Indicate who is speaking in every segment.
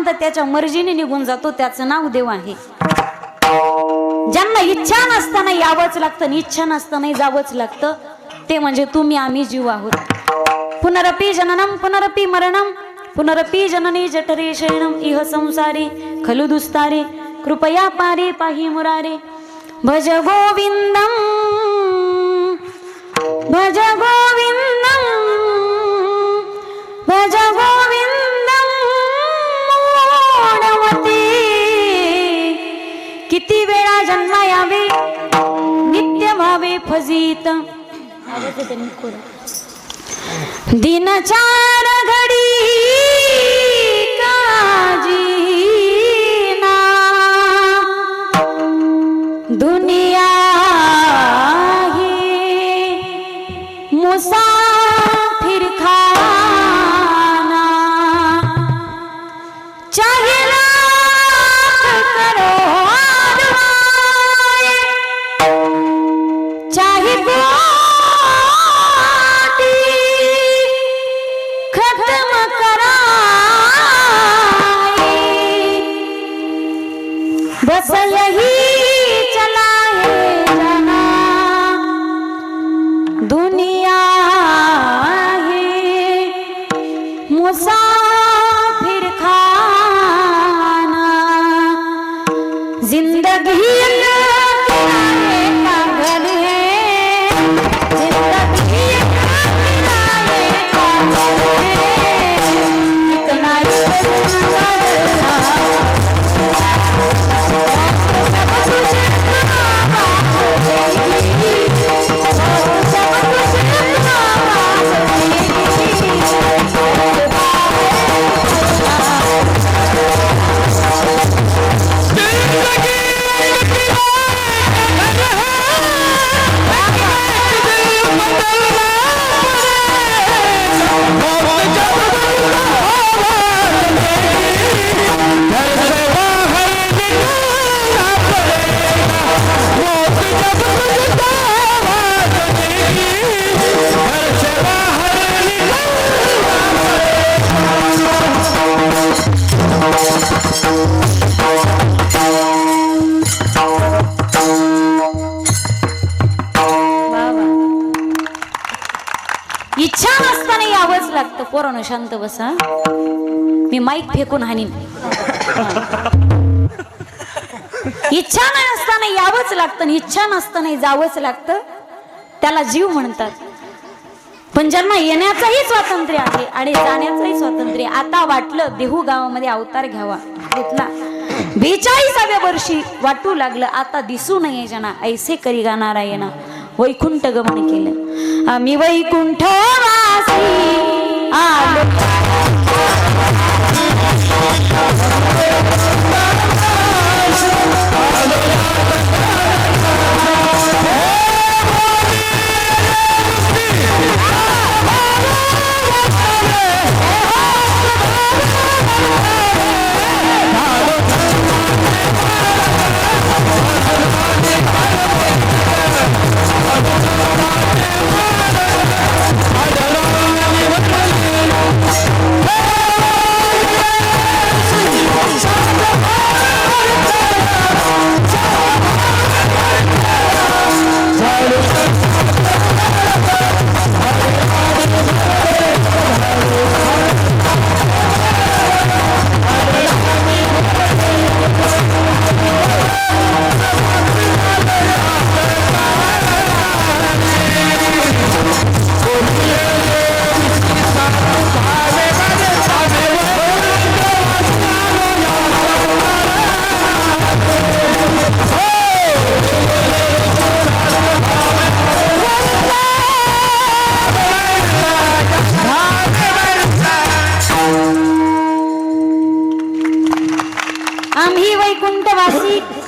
Speaker 1: आल्यानंतर त्याच्या मर्जीने निघून जातो, त्याचं नाव देव आहे. ज्यांना इच्छा नसताना यावंच लागतं, इच्छा नसताना जावंच लागतं, ते म्हणजे तुम्ही आम्ही जीव आहोत. पुनरपि जननम पुनरपि मरणम पुनरपि जननी जठरे शयनम इह संसारे खलु दुस्तारे कृपया पारे पाहि मुरारे. भज गोविंदम भज गोविंदम भज गोविंदम मोडवते. किती वेळा जन्म यावे नित्य व्हावे फजित. दिन चार घडी काजीना दुनिया ही मुसाफिर खाना. चाहे लाख करोड़ आए, चाहे कोटि खत्म कराए, बस यही चला है जाना दुनिया है मुसाफिर खाना. जिंदगी एक किराए का घर है, जिंदगी एक किराए का घर है. कितना इच्छा नसताना यावंच लागतं. पोरांनो शांत बसा, मी माईक फेकून हानीन. इच्छा नसताना यावंच लागतं, इच्छा नसताना जावंच लागतं, त्याला जीव म्हणतात. पण ज्यांना येण्याचंही स्वातंत्र्य आहे आणि जाण्याचंही स्वातंत्र्य. आता वाटलं देहू गावामध्ये अवतार घ्यावा, घेतला. 42व्या वर्षी वाटू लागलं आता दिसू नये जना, ऐसे करी गाणारा येणा. वैकुंठ गमन केलं. आम्ही वैकुंठ वासी आलो.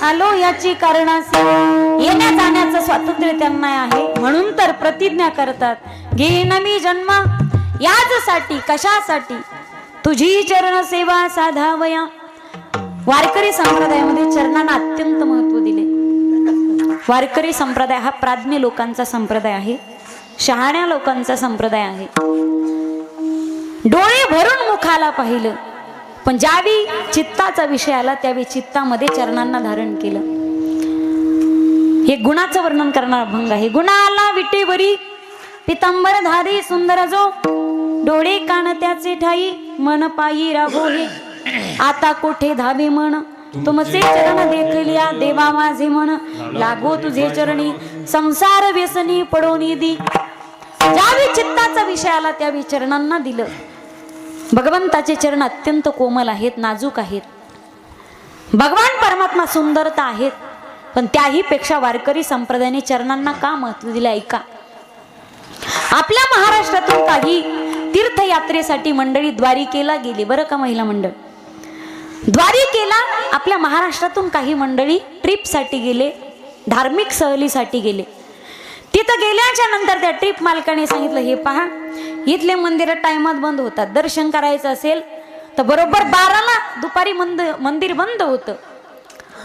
Speaker 1: आलो याची कारणासी. येण्या जाण्याचं स्वातंत्र्य त्यांना आहे, म्हणून तर प्रतिज्ञा करतात घेईन मी जन्म याचसाठी. कशासाठी? तुझी चरण सेवा साधावया. वारकरी संप्रदायामध्ये चरणांना अत्यंत महत्व दिले. वारकरी संप्रदाय हा प्राज्ञ लोकांचा संप्रदाय आहे, शहाण्या लोकांचा संप्रदाय आहे. डोळे भरून मुखाला पाहिलं पण ज्यावेळी चित्ताचा विषय आला त्यावेळी चित्तामध्ये चरणांना धारण केलं. हे गुणाचं वर्णन करणार अभंग आहे. गुणाला विटेवरी पितांबर धारी सुंदर जो, डोळे कान त्याचे ठाई, मन पायी राघो हे. आता कोठे धावे मन, तुमचे चरण देखलिया देवा माझे मन, लागो तुझे चरणी संसार व्यसनी पडो निधी. ज्यावेळी चित्ताचा विषय आला त्यावेळी चरणांना दिलं. भगवंताचे चरण अत्यंत कोमल आहेत, नाजूक आहेत. भगवान परमात्मा सुंदरता आहेत, पण त्याही पेक्षा वारकरी संप्रदायाने चरणांना का महत्व दिले ऐका. आपल्या महाराष्ट्रातून काही तीर्थयात्रेसाठी मंडळी द्वारिकेला गेली बरं का. महिला मंडळ द्वारिकेला आपल्या महाराष्ट्रातून काही मंडळी ट्रिपसाठी गेले, धार्मिक सहलीसाठी गेले. तिथं गेल्याच्या नंतर त्या ट्रिप मालकाने सांगितलं, हे पहा इथले मंदिर टाइमात बंद होतात, दर्शन करायचं असेल तर बरोबर 12ला दुपारी मंदिर बंद होतं.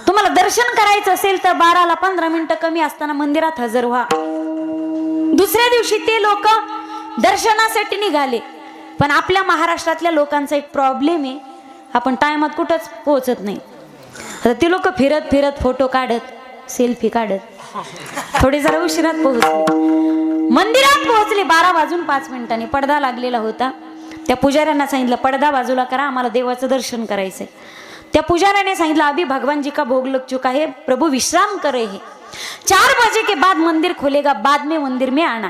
Speaker 1: तुम्हाला दर्शन करायचं असेल तर 12ला 15 मिनिटं कमी असताना मंदिरात हजर व्हा. दुसऱ्या दिवशी ते लोक दर्शनासाठी निघाले. पण आपल्या महाराष्ट्रातल्या लोकांचा एक प्रॉब्लेम आहे, आपण टायमात कुठंच पोहोचत नाही. आता ती लोक फिरत फिरत फोटो काढत, सेल्फी काढत थोडे जरा उशिरात पोहोचले. मंदिरात पोहोचले 12:05 पडदा लागलेला होता. त्या पुजाऱ्यांना सांगितलं पडदा बाजूला करा, आम्हाला देवाचं दर्शन करायचंय. त्या पुजाऱ्याने सांगितलं अभी भगवान जी का भोग लग चुका है, प्रभु विश्राम करे है, 4 बजे के बाद मंदिर खोलेगा, बाद में मंदिर में आना.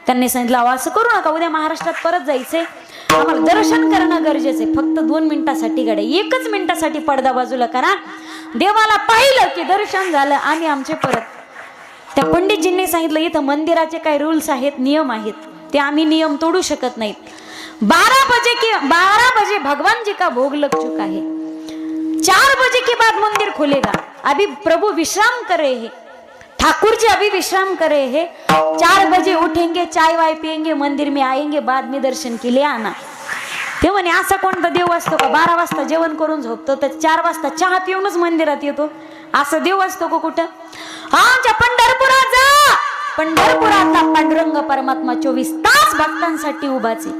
Speaker 1: त्यांनी सांगितलं असं करू नका, उद्या महाराष्ट्रात परत जायचंय, आम्हाला दर्शन करणं गरजेचं आहे. फक्त 2 मिनिटासाठी गाड्या, 1 मिनिटासाठी पडदा बाजूला करा. देवाला पाहिलं की दर्शन झालं, आम्ही आमचे परत. त्या पंडितजींनी सांगितलं इथं मंदिराचे काही रूल्स आहेत, नियम आहेत, ते आम्ही नियम तोडू शकत नाहीत. 12 बजे भगवान जी का भोग लग चुका है, 4 बजे के बाद मंदिर खुलेगा, अभी प्रभु विश्राम करे है, ठाकुर जी अभी विश्राम करे है, 4 बजे उठेंगे, चाय वाय पियेंगे, मंदिर में आएंगे, बाद में दर्शन के लिए आना. ते म्हणे असा कोणता देव असतो का 12 वाजता जेवण करून झोपतो तर 4 वाजता चहा पिऊनच मंदिरात येतो, असं देव असतो का कुठं? आमच्या पंढरपुरात जा, पंढरपुरातला पांडुरंग परमात्मा 24 तास भक्तांसाठी उभाच आहे.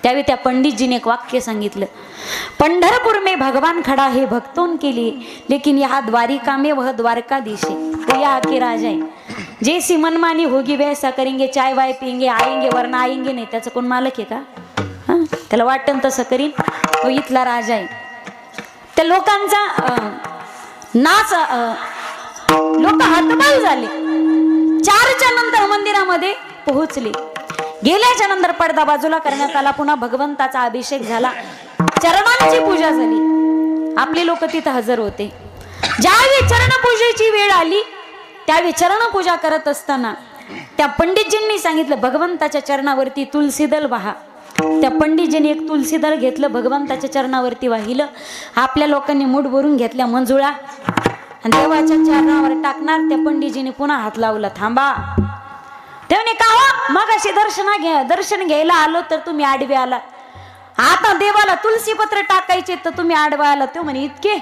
Speaker 1: त्यावेळी त्या पंडितजीने एक वाक्य सांगितलं, पंढरपुर में भगवान खड़ा है भक्तों के लिए, लेकिन यहाँ द्वारिका में वह द्वारकाधीश है, तो यहाँ के राजा है. जैसी मनमानी होगी वैसा करेंगे, चाय वाय पियेंगे, आएंगे वरना आएंगे नाही. त्याचं कोण मालक आहे का? त्याला वाटन तसं करीन, तो इथला राजा आहे. त्या लोकांचा नाच, लोक हातबाल झाले. 4च्या नंतर मंदिरामध्ये पोहोचले. गेल्याच्या नंतर पडदा बाजूला करण्यात आला, पुन्हा भगवंताचा अभिषेक झाला, चरणांची पूजा झाली. आपले लोक तिथं हजर होते. ज्यावेळी चरणपूजेची वेळ आली त्यावेळी चरणपूजा करत असताना त्या पंडितजींनी सांगितलं भगवंताच्या चरणावरती तुलसीदल वाहा. त्या पंडितजींनी एक तुलसीदल घेतलं, भगवंताच्या चरणावरती वाहिलं. आपल्या लोकांनी मूठ भरून घेतल्या मंजुळा आणि देवाच्या चरणावर टाकणार. त्या पंडितजीने पुन्हा हात लावला, थांबा. तेवणे का हो, मग अशी दर्शन घ्यायला आलो तर तुम्ही आडवे आला, आता देवाला तुलसी पत्र टाकायचे तर तुम्ही आडवा आला. तो म्हणे इतके,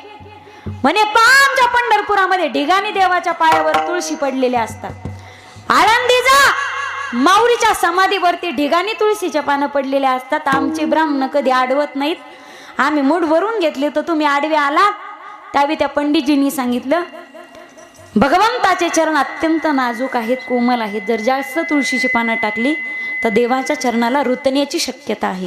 Speaker 1: म्हणे आमच्या पंढरपुरामध्ये ढिगाणी देवाच्या पायावर तुळशी पडलेल्या असतात. आळंदी जा, माऊलीच्या समाधीवरती ढिगाणी तुळशीच्या पानं पडलेल्या असतात. आमचे ब्राह्मण कधी आडवत नाहीत, आम्ही मूठ भरून घेतले तर तुम्ही आडवे आलात. त्यावेळी त्या पंडितजींनी सांगितलं भगवंताचे चरण अत्यंत नाजूक आहेत, कोमल आहेत. जर जास्त तुळशीची पानं टाकली तर देवाच्या चरणाला रुतण्याची शक्यता आहे.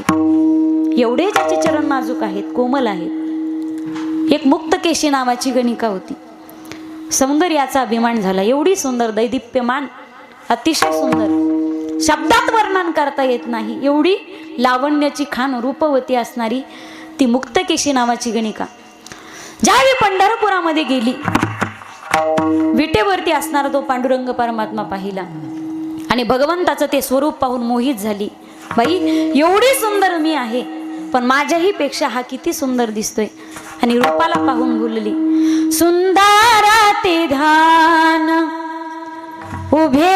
Speaker 1: एवढे त्याचे चरण नाजूक आहेत, कोमल आहेत. एक मुक्तकेशी नावाची गणिका होती. सौंदर्याचा अभिमान झाला. एवढी सुंदर, दैदिप्यमान, अतिशय सुंदर, शब्दात वर्णन करता येत नाही, एवढी लावण्याची खान, रूपवती असणारी ती मुक्तकेशी नावाची गणिका ज्यावेळी पंढरपुरामध्ये गेली, विटेवरती असणारा तो पांडुरंग परमात्मा पाहिला आणि भगवंताचं ते स्वरूप पाहून मोहित झाली. बाई एवढी सुंदर मी आहे, पण माझ्याही पेक्षा हा किती सुंदर दिसतोय. आणि रूपाला पाहून बोलली, सुंदर ते ध्यान उभे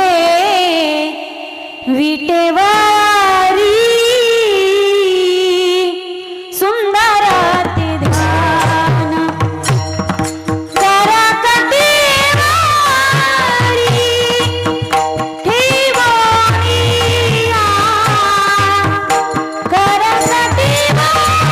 Speaker 1: विटेवारी, सुंदर ते ध्यान करा कटेवारी, ठेवोनिया करा कटेवारी,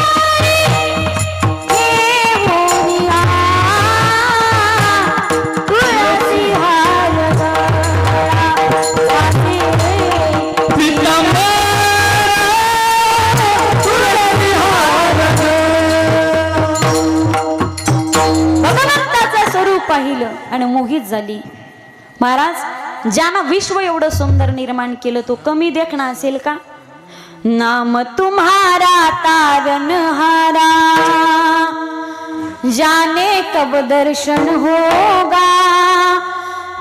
Speaker 1: पाहिलं आणि मोहित झाली. महाराज, ज्यानं विश्व एवढं सुंदर निर्माण केलं तो कमी देखणा असेल का? नाम तुम्हारा तारनहारा, जाने कब दर्शन होगा,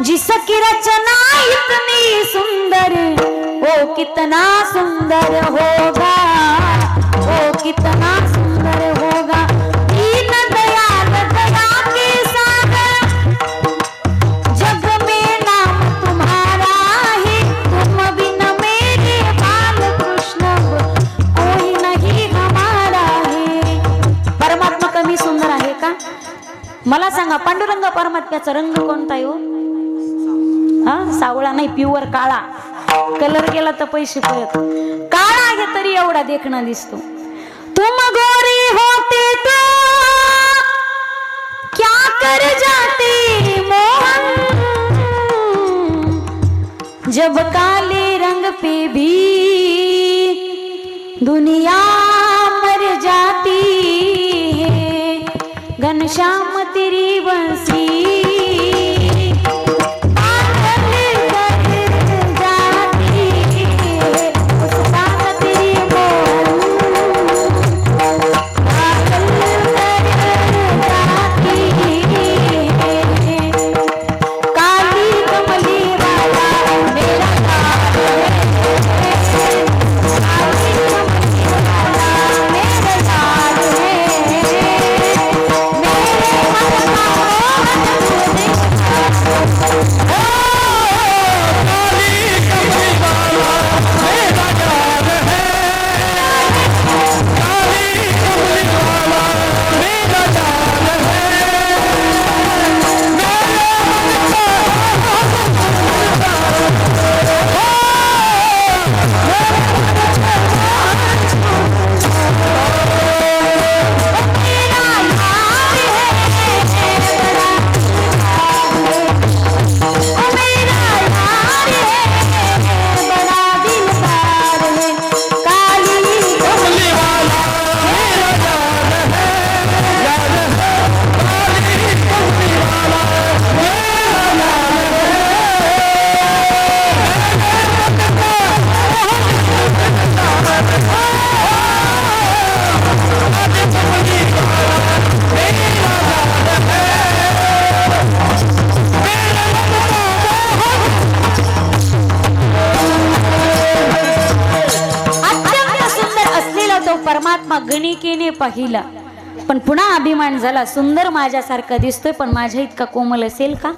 Speaker 1: जिसकी रचना इतनी सुंदर, वो कितना सुंदर होगा, वो कितना सुंदर होगा. दीन दयाल दया के सागर, जग में नाम तुम्हारा है, तुम बिन मेरे बाल कृष्ण कोई नहीं हमारा है. परमात्मा कमी सुंदर आहे का? मला सांगा, पांडुरंग परमात्म्याचा रंग कोणता आहे हो? हा, सावळा नाही, प्युअर काळा. कलर गेला तर पैसे परत. काळा आहे तरी एवढा देखणा दिसतो. तुम गोरी होते तो क्या कर जाते मोहन, जब काले रंग पे भी दुनिया मर जाती है, घनश्याम तेरी बंसी परमात्मा गणिकेने पाहिला, पण पुन्हा अभिमान झाला. सुंदर माझ्यासारखा दिसतोय, पण माझ्या इतका कोमल असेल का?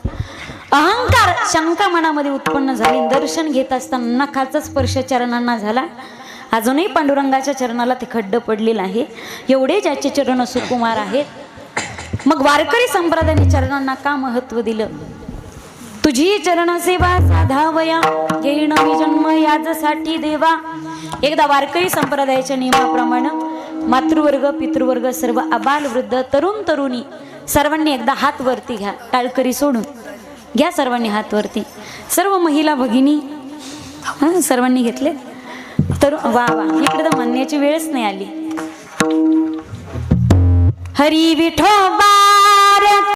Speaker 1: अहंकार, शंका मनामध्ये उत्पन्न झाली. दर्शन घेत असताना नखाचा स्पर्श चरणांना झाला. अजूनही पांडुरंगाच्या चरणाला ते खड्ड पडलेलं आहे. एवढे ज्याचे चरण सुकुमार आहेत. मग वारकरी संप्रदायाने चरणांना का महत्व दिलं? तुझी चरण सेवा साधावया, घेईन मी जन्म याजसाठी देवा. एकदा वारकरी संप्रदायाच्या नियमाप्रमाणे मातृवर्ग, पितृवर्ग, सर्व अबाल वृद्ध, तरुण तरुणी सर्वांनी एकदा हात वरती घ्या. टाळकरी सोडून घ्या सर्वांनी हात वरती. सर्व महिला भगिनी सर्वांनी घेतले. तर वा वा, इकडे तर म्हणण्याची वेळच नाही आली. हरी विठोबा